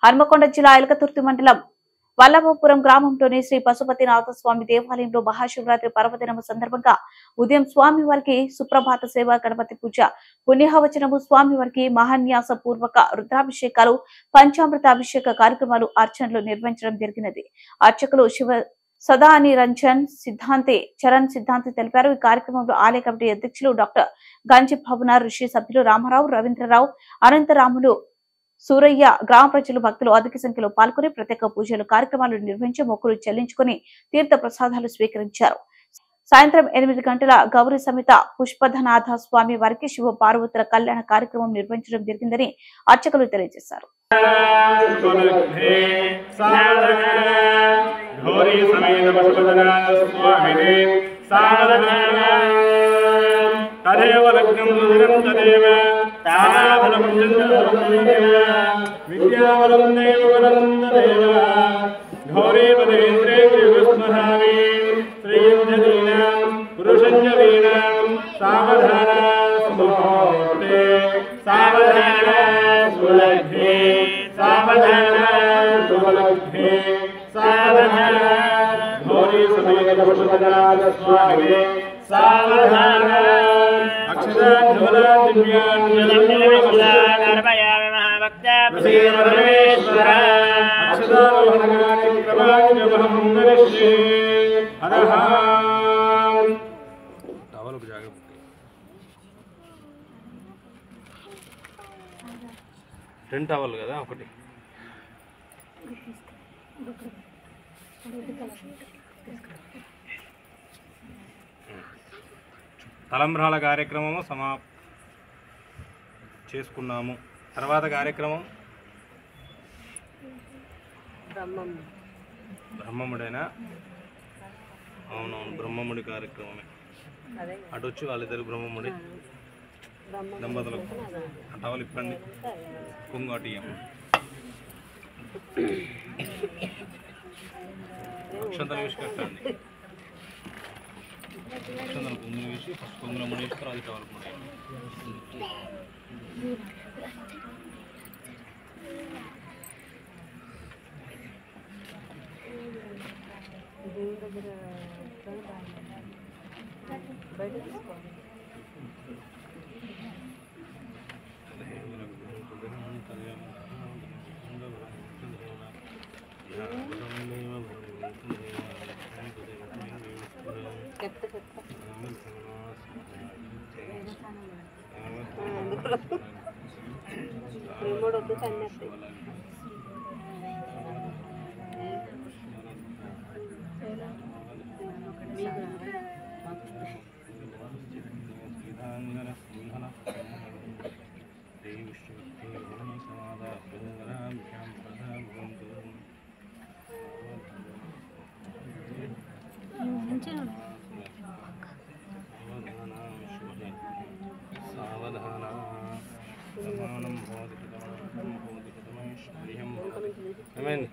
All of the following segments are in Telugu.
హన్మకొండ జిల్లా ఎలకతుర్తి మండలం వల్లభపురం గ్రామంలోని శ్రీ పశుపతినాథ స్వామి దేవాలయంలో మహాశివరాత్రి పర్వదినం సందర్భంగా ఉదయం స్వామివారికి సుప్రభాత సేవ, గణపతి పూజ, పుణ్యహవచనము, స్వామివారికి మహాన్యాస పూర్వక రుద్రాభిషేకాలు, పంచామృత అభిషేక కార్యక్రమాలు, అర్చనలు నిర్వహించడం జరిగినది. అర్చకులు శివ సదాని రంజన్ సిద్ధాంతి చరణ్ సిద్ధాంతి తెలిపారు. ఈ కార్యక్రమంలో ఆలయ కమిటీ అధ్యక్షులు డాక్టర్ గంజి భవన, ఋషి సభ్యులు రామారావు, రవీంద్రరావు, అనంతరాములు, సూరయ్య, గ్రామ ప్రజలు, భక్తులు అధిక సంఖ్యలో పాల్గొని ప్రత్యేక పూజలు కార్యక్రమాలు నిర్వహించి మొక్కులు చెల్లించుకుని తీర్థ ప్రసాదాలు స్వీకరించారు. సాయంత్రం 8 గంటల గౌరీ సమేత పుష్పధనాథ స్వామి వారికి శివ పార్వతుల కళ్యాణ కార్యక్రమం నిర్వహించడం జరిగిందని అర్చకులు తెలియజేశారు. టెంట్ అవ్వాలి కదా ఒకటి. తలంబ్రాల కార్యక్రమము చేసుకున్నాము. తర్వాత కార్యక్రమం బ్రహ్మముడైనా అవునవును బ్రహ్మముడి కార్యక్రమమే. అటు వచ్చి వాళ్ళిద్దరు బ్రహ్మముడి దంపతులకు టవల్ ఇప్పండి, కుంగాటియం అక్షంతలు వేసి కట్టండి. అక్షంతలు కుంగులు వేసి ఫస్ట్ కుంగుల ముడి వేసి తర్వాత టవల్ ముడి.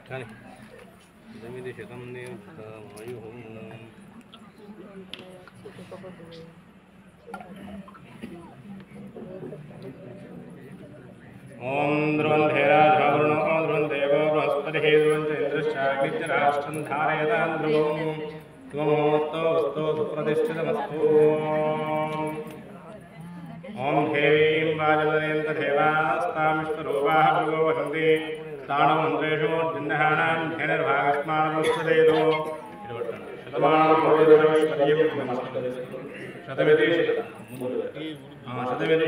కానీ 9 శతం వాయు ఓం ధ్రువంధేరాజావరుణో ధ్రువందేవో బృహస్పతిః ధ్రువంచేంద్రశ్చాగ్నిశ్చరాష్ట్రం ధారయతాం ధ్రువం ధ్రువమోక్తో వస్తో సుప్రతిష్ఠితమస్తు. ఓం దేవీం వాజవరేంద్రదేవాస్తామిష్వరూపాः భృగో వసन्ति తాణమంత్రేషు జిన్నహానాం ధేనుర్భాగస్మానోస్తదేదో శతమితి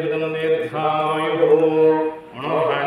శతం దీర్ఘాయుః మనోహర